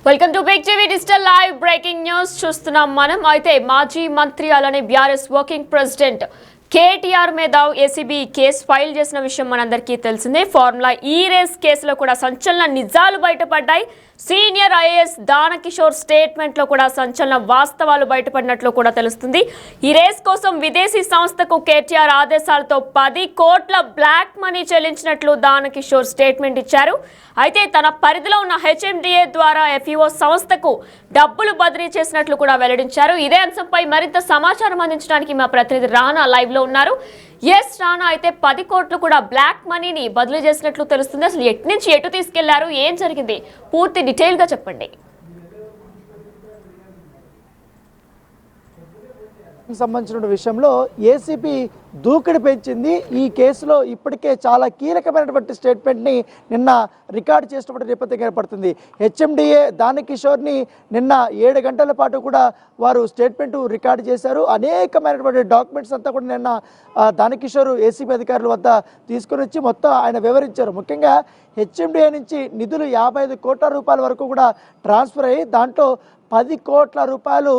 Welcome to Big TV digital live breaking news చూస్తున్నాం మనం. అయితే మాజీ మంత్రి అలానే బీఆర్ఎస్ వర్కింగ్ ప్రెసిడెంట్ కేటీఆర్ మీద ఏసీబీ కేసు ఫైల్ చేసిన విషయం మనందరికీ తెలిసిందే. ఫార్ములా ఈ రేస్ కేసులో కూడా సంచలన నిజాలు బయటపడ్డాయి. సీనియర్ ఐఏఎస్ దానకిషోర్ స్టేట్మెంట్లో కూడా సంచలన వాస్తవాలు బయటపడినట్లు కూడా తెలుస్తుంది. ఈ రేస్ కోసం విదేశీ సంస్థకు కేటీఆర్ ఆదేశాలతో 10 కోట్ల బ్లాక్ మనీ చెల్లించినట్లు దానకిషోర్ స్టేట్మెంట్ ఇచ్చారు. అయితే తన పరిధిలో ఉన్న హెచ్ఎండిఏ ద్వారా ఎఫ్ఈఓ సంస్థకు డబ్బులు బదిలీ చేసినట్లు కూడా వెల్లడించారు. ఇదే అంశంపై మరింత సమాచారం అందించడానికి మా ప్రతినిధి రానా లైవ్ లో ఉన్నారు. ఎస్ రానా, అయితే 10 కోట్లు కూడా బ్లాక్ మనీని బదిలీ చేసినట్లు తెలుస్తుంది. అసలు ఎటు నుంచి ఎటు తీసుకెళ్లారు, ఏం జరిగింది, పూర్తి డీటెయిల్ గా చెప్పండి. సంబంధించిన విషయంలో ఏసీబీ దూకుడు పెంచింది. ఈ కేసులో ఇప్పటికే చాలా కీలకమైనటువంటి స్టేట్మెంట్ని నిన్న రికార్డు చేసినటువంటి నేపథ్యం ఏర్పడుతుంది. హెచ్ఎండిఏ దానకిషోర్ని నిన్న 7 గంటల పాటు కూడా వారు స్టేట్మెంట్ రికార్డు చేశారు. అనేకమైనటువంటి డాక్యుమెంట్స్ అంతా కూడా నిన్న దానకిషోర్ ఏసీబీ అధికారుల వద్ద తీసుకొని వచ్చి మొత్తం ఆయన వివరించారు. ముఖ్యంగా హెచ్ఎండిఏ నుంచి నిధులు 55 కోట్ల రూపాయల వరకు కూడా ట్రాన్స్ఫర్ అయ్యి దాంట్లో 10 కోట్ల రూపాయలు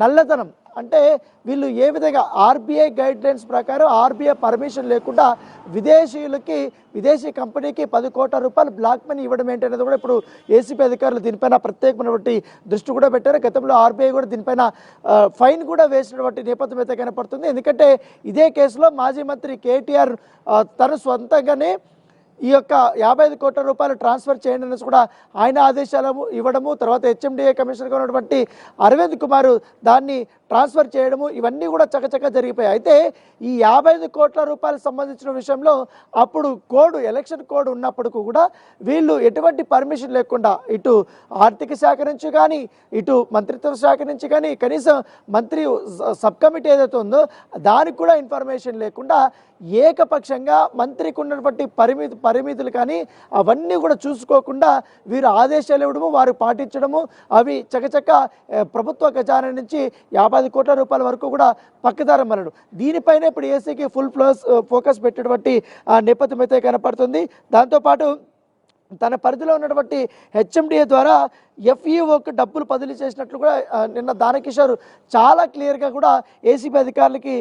నల్లధనం, అంటే వీళ్ళు ఏ విధంగా ఆర్బీఐ గైడ్ లైన్స్ ప్రకారం ఆర్బీఐ పర్మిషన్ లేకుండా విదేశీ కంపెనీకి 10 కోట్ల రూపాయలు బ్లాక్ మనీ ఇవ్వడం ఏంటనేది కూడా ఇప్పుడు ఏసీబీ అధికారులు దీనిపైన ప్రత్యేకమైనటువంటి దృష్టి కూడా పెట్టారు. గతంలో ఆర్బీఐ కూడా దీనిపైన ఫైన్ కూడా వేసినటువంటి నేపథ్యం అయితే కనపడుతుంది. ఎందుకంటే ఇదే కేసులో మాజీ మంత్రి కేటీఆర్ తన సొంతంగానే ఈ యొక్క 55 కోట్ల రూపాయలు ట్రాన్స్ఫర్ చేయండి అనేసి కూడా ఆయన ఆదేశాలు ఇవ్వడము, తర్వాత హెచ్ఎండిఏ కమిషనర్గా ఉన్నటువంటి అరవింద్ కుమార్ దాన్ని ట్రాన్స్ఫర్ చేయడము, ఇవన్నీ కూడా చకచక జరిగిపోయాయి. అయితే ఈ 55 కోట్ల రూపాయలకు సంబంధించిన విషయంలో అప్పుడు ఎలక్షన్ కోడ్ ఉన్నప్పుడు కూడా వీళ్ళు ఎటువంటి పర్మిషన్ లేకుండా ఇటు ఆర్థిక శాఖ నుంచి కానీ ఇటు మంత్రిత్వ శాఖ నుంచి కానీ కనీసం మంత్రి సబ్ కమిటీ ఏదైతే ఉందో దానికి కూడా ఇన్ఫర్మేషన్ లేకుండా ఏకపక్షంగా మంత్రికి ఉన్నటువంటి పరిమితులు కానీ అవన్నీ కూడా చూసుకోకుండా వీరు ఆదేశాలు ఇవ్వడము, వారు పాటించడము, అవి చకచక ప్రభుత్వ ఖజానా నుంచి 50 కోట్ల రూపాయల వరకు కూడా పక్కదారం మరడు. దీనిపైన ఇప్పుడు ఏసీకి ఫుల్ ఫోకస్ పెట్టినటువంటి నేపథ్యం అయితే కనపడుతుంది. దాంతోపాటు తన పరిధిలో ఉన్నటువంటి హెచ్ఎండిఏ ద్వారా ఎఫ్ఈఓకి డబ్బులు బదిలీ చేసినట్లు కూడా నిన్న దానకిషోర్ చాలా క్లియర్గా కూడా ఏసీబీ అధికారులకి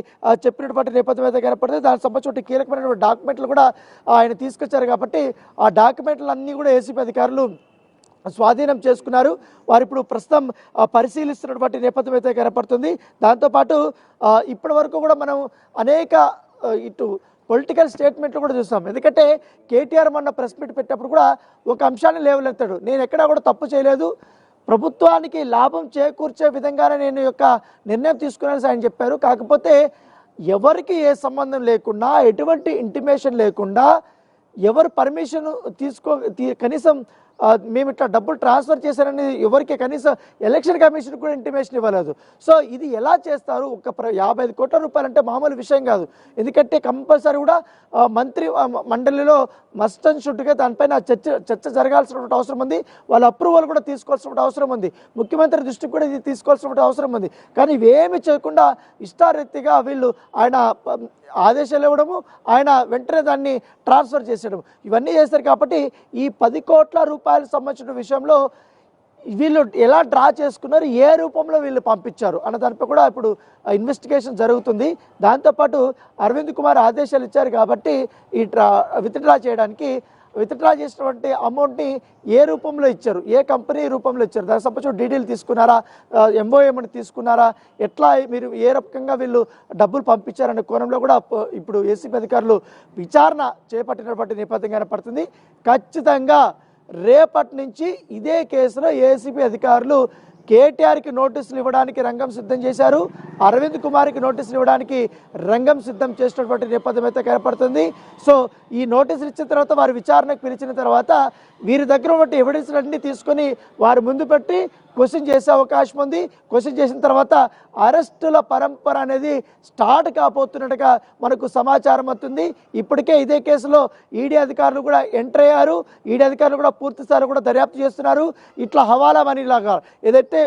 చెప్పినటువంటి నేపథ్యం అయితే కనపడుతుంది. దానికి సంబంధించిన కీలకమైనటువంటి డాక్యుమెంట్లు కూడా ఆయన తీసుకొచ్చారు. కాబట్టి ఆ డాక్యుమెంట్లు అన్నీ కూడా ఏసీబీ అధికారులు స్వాధీనం చేసుకున్నారు. వారు ఇప్పుడు ప్రస్తుతం పరిశీలిస్తున్నటువంటి నేపథ్యం అయితే కనపడుతుంది. దాంతోపాటు ఇప్పటి వరకు కూడా మనం అనేక ఇటు పొలిటికల్ స్టేట్మెంట్లు కూడా చూస్తాం. ఎందుకంటే కేటీఆర్ మొన్న ప్రెస్ మీట్ పెట్టినప్పుడు కూడా ఒక అంశాన్ని లేవనెత్తాడు. నేను ఎక్కడా కూడా తప్పు చేయలేదు, ప్రభుత్వానికి లాభం చేకూర్చే విధంగానే నేను యొక్క నిర్ణయం తీసుకున్నానని ఆయన చెప్పారు. కాకపోతే ఎవరికి ఏ సంబంధం లేకుండా, ఎటువంటి ఇంటిమేషన్ లేకుండా, ఎవరు పర్మిషన్ కనీసం మేము ఇట్లా డబ్బులు ట్రాన్స్ఫర్ చేశారని ఎవరికి కనీసం ఎలక్షన్ కమిషన్ కూడా ఇంటిమేషన్ ఇవ్వలేదు. సో ఇది ఎలా చేస్తారు? ఒక 55 కోట్ల రూపాయలు అంటే మామూలు విషయం కాదు. ఎందుకంటే కంపల్సరీ కూడా మంత్రి మండలిలో మస్ట్ అండ్ షుడ్గా దానిపైన చర్చ జరగాల్సినటువంటి అవసరం ఉంది. వాళ్ళ అప్రూవల్ కూడా తీసుకోవాల్సిన అవసరం ఉంది. ముఖ్యమంత్రి దృష్టికి కూడా ఇది తీసుకోవాల్సిన అవసరం ఉంది. కానీ ఇవేమి చేయకుండా ఇష్టారీతిగా వీళ్ళు ఆయన ఆదేశాలు ఇవ్వడము, ఆయన వెంటనే దాన్ని ట్రాన్స్ఫర్ చేసేయడం, ఇవన్నీ చేస్తారు. కాబట్టి ఈ 10 కోట్ల రూపాయలకు సంబంధించిన విషయంలో వీళ్ళు ఎలా డ్రా చేసుకున్నారు, ఏ రూపంలో వీళ్ళు పంపించారు అన్న దానిపై కూడా ఇప్పుడు ఇన్వెస్టిగేషన్ జరుగుతుంది. దాంతోపాటు అరవింద్ కుమార్ ఆదేశాలు ఇచ్చారు కాబట్టి ఈ విత్డ్రా చేసినటువంటి అమౌంట్ని ఏ రూపంలో ఇచ్చారు, ఏ కంపెనీ రూపంలో ఇచ్చారు, దానికి సంబంధించిన డీటెయిల్ తీసుకున్నారా, ఎంఓఎంని తీసుకున్నారా, ఎట్లా మీరు ఏ రకంగా వీళ్ళు డబ్బులు పంపించారనే కోణంలో కూడా ఇప్పుడు ఏసీబీ అధికారులు విచారణ చేపట్టినటువంటి నేపథ్యం కనపడుతుంది. ఖచ్చితంగా రేపటి నుంచి ఇదే కేసులో ఏసీబీ అధికారులు కేటీఆర్కి నోటీసులు ఇవ్వడానికి రంగం సిద్ధం చేశారు. అరవింద్ కుమార్కి నోటీసులు ఇవ్వడానికి రంగం సిద్ధం చేసినటువంటి నేపథ్యం అయితే కనపడుతుంది. సో ఈ నోటీసులు ఇచ్చిన తర్వాత వారు విచారణకు పిలిచిన తర్వాత వీరి దగ్గర ఉన్నటువంటి ఎవిడెన్స్లన్నీ తీసుకొని వారి ముందు పెట్టి క్వశ్చన్ చేసే అవకాశం ఉంది. క్వశ్చన్ చేసిన తర్వాత అరెస్టుల పరంపర అనేది స్టార్ట్ కాబోతున్నట్టుగా మనకు సమాచారం అవుతుంది. ఇప్పటికే ఇదే కేసులో ఈడీ అధికారులు కూడా ఎంటర్ అయ్యారు. ఈడీ అధికారులు కూడా పూర్తిస్థాయిలో కూడా దర్యాప్తు చేస్తున్నారు. ఇట్లా హవాలా మనీలాగా ఏదైతే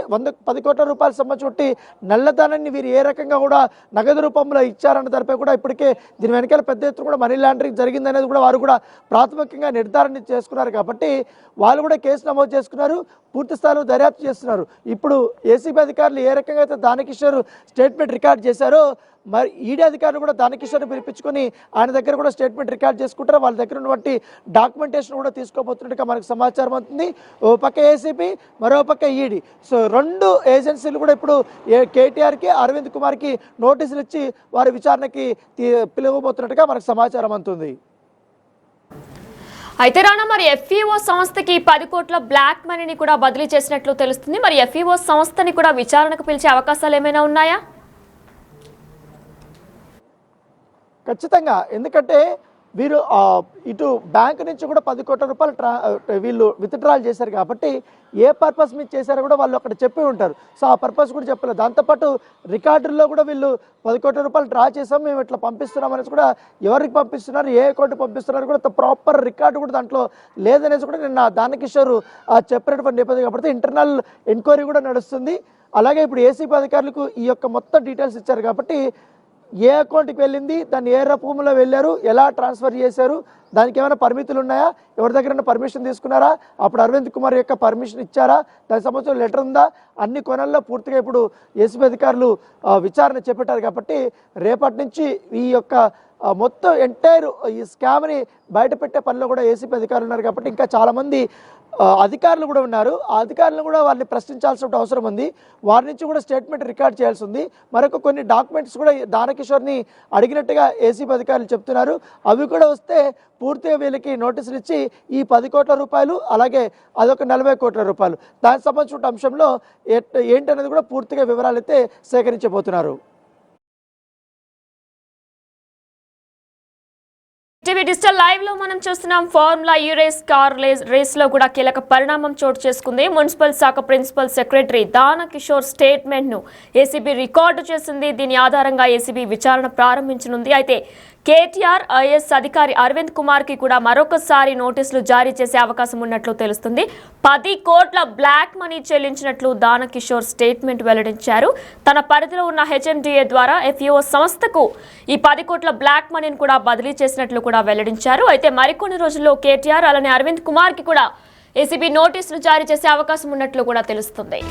10 కోట్ల రూపాయలు సంబంధించి నల్లధనాన్ని వీరు ఏ రకంగా కూడా నగదు రూపంలో ఇచ్చారన్న దానిపై కూడా ఇప్పటికే దీని వెనకాల పెద్ద ఎత్తున కూడా మనీ లాండరింగ్ జరిగిందనేది కూడా వారు కూడా ప్రాథమికంగా నిర్ధారణ చేసుకున్నారు. కాబట్టి వాళ్ళు కూడా కేసు నమోదు చేసుకున్నారు. పూర్తి స్థాయిలో దర్యాప్తు చేస్తున్నారు. ఇప్పుడు ఏసీబీ అధికారులు ఏ రకంగా అయితే దానకిషోర్ స్టేట్మెంట్ రికార్డ్ చేశారో మరి ఈడీ అధికారులు కూడా దానకిషోర్ని పిలిపించుకొని ఆయన దగ్గర కూడా స్టేట్మెంట్ రికార్డ్ చేసుకుంటారు. వాళ్ళ దగ్గర ఉన్నటువంటి డాక్యుమెంటేషన్ కూడా తీసుకోబోతున్నట్టుగా మనకు సమాచారం అవుతుంది. ఓ పక్క ఏసీబీ, మరో పక్క ఈడీ. సో రెండు ఏజెన్సీలు కూడా ఇప్పుడు కేటీఆర్కి, అరవింద్ కుమార్కి నోటీసులు ఇచ్చి వారి విచారణకి పిలువబోతున్నట్టుగా మనకు సమాచారం అందుతుంది. అయితే రానా, మరి ఎఫ్ఈఓ సంస్థకి 10 కోట్ల బ్లాక్ మనీని కూడా బదిలీ చేసినట్లు తెలుస్తుంది. మరి ఎఫ్ఈఓ సంస్థని కూడా విచారణకు పిలిచే అవకాశాలు ఏమైనా ఉన్నాయా? ఖచ్చితంగా, ఎందుకంటే వీరు ఇటు బ్యాంకు నుంచి కూడా 10 కోట్ల రూపాయలు వీళ్ళు విత్డ్రాల్ చేశారు కాబట్టి ఏ పర్పస్ మీద చేశారో కూడా వాళ్ళు అక్కడ చెప్పి ఉంటారు. సో ఆ పర్పస్ కూడా చెప్పలేదు. దాంతోపాటు రికార్డుల్లో కూడా వీళ్ళు 10 కోట్ల రూపాయలు డ్రా చేసాం, మేము ఇట్లా పంపిస్తున్నాం అనేసి కూడా ఎవరికి పంపిస్తున్నారు, ఏ అకౌంట్ పంపిస్తున్నారు కూడా ప్రాపర్ రికార్డు కూడా దాంట్లో లేదనేసి కూడా నిన్న దానకిషోర్ చెప్పినటువంటి నేపథ్యం కాబట్టి ఇంటర్నల్ ఎంక్వైరీ కూడా నడుస్తుంది. అలాగే ఇప్పుడు ఏసీబీ అధికారులకు ఈ యొక్క మొత్తం డీటెయిల్స్ ఇచ్చారు కాబట్టి ఏ అకౌంట్కి వెళ్ళింది, దాన్ని ఏ రూపంలో వెళ్ళారు, ఎలా ట్రాన్స్ఫర్ చేశారు, దానికి ఏమైనా పరిమితులు ఉన్నాయా, ఎవరి దగ్గర పర్మిషన్ తీసుకున్నారా, అప్పుడు అరవింద్ కుమార్ యొక్క పర్మిషన్ ఇచ్చారా, దానికి సంబంధించిన లెటర్ ఉందా, అన్ని కొనల్లో పూర్తిగా ఇప్పుడు ఏసీబీ అధికారులు విచారణ చేపట్టారు కాబట్టి రేపటి నుంచి ఈ యొక్క మొత్తం ఎంటైర్ ఈ స్కామ్ని బయటపెట్టే పనిలో కూడా ఏసీబీ అధికారులు ఉన్నారు కాబట్టి ఇంకా చాలామంది అధికారులు కూడా ఉన్నారు. ఆ అధికారులను కూడా వారిని ప్రశ్నించాల్సిన అవసరం ఉంది. వారి నుంచి కూడా స్టేట్మెంట్ రికార్డ్ చేయాల్సి ఉంది. మరొక కొన్ని డాక్యుమెంట్స్ కూడా దానకిషోర్ని అడిగినట్టుగా ఏసీబీ అధికారులు చెప్తున్నారు. అవి కూడా వస్తే పూర్తిగా వీళ్ళకి నోటీసులు ఇచ్చి ఈ 10 కోట్ల రూపాయలు అలాగే అదొక 40 కోట్ల రూపాయలు దానికి సంబంధించిన అంశంలో ఏంటనేది కూడా పూర్తిగా వివరాలు అయితే సేకరించబోతున్నారు. టీవీ డిజిటల్ లైవ్ లో మనం చూస్తున్నాం ఫార్ములా ఈ కార్ రేస్ లో కూడా కీలక పరిణామం చోటు చేసుకుంది. మున్సిపల్ శాఖ ప్రిన్సిపల్ సెక్రటరీ దానకిషోర్ స్టేట్మెంట్ ను ఏసీబీ రికార్డు చేసింది. దీని ఆధారంగా ఏసీబీ విచారణ ప్రారంభించనుంది. అయితే కేటీఆర్ ఐఏఎస్ అధికారి అరవింద్ కుమార్ కి కూడా మరొకసారి నోటీసులు జారీ చేసే అవకాశం ఉన్నట్లు తెలుస్తుంది. 10 కోట్ల బ్లాక్ మనీ చెల్లించినట్లు దానకిషోర్ స్టేట్మెంట్ వెల్లడించారు. తన పరిధిలో ఉన్న హెచ్ఎండిఏ ద్వారా ఎఫ్ఈఓ సంస్థకు ఈ 10 కోట్ల బ్లాక్ మనీని కూడా బదిలీ చేసినట్లు కూడా వెల్లడించారు. అయితే మరికొన్ని రోజుల్లో కేటీఆర్ అలానే అరవింద్ కుమార్ కి కూడా ఏసీబీ నోటీసులు జారీ చేసే అవకాశం ఉన్నట్లు కూడా తెలుస్తుంది.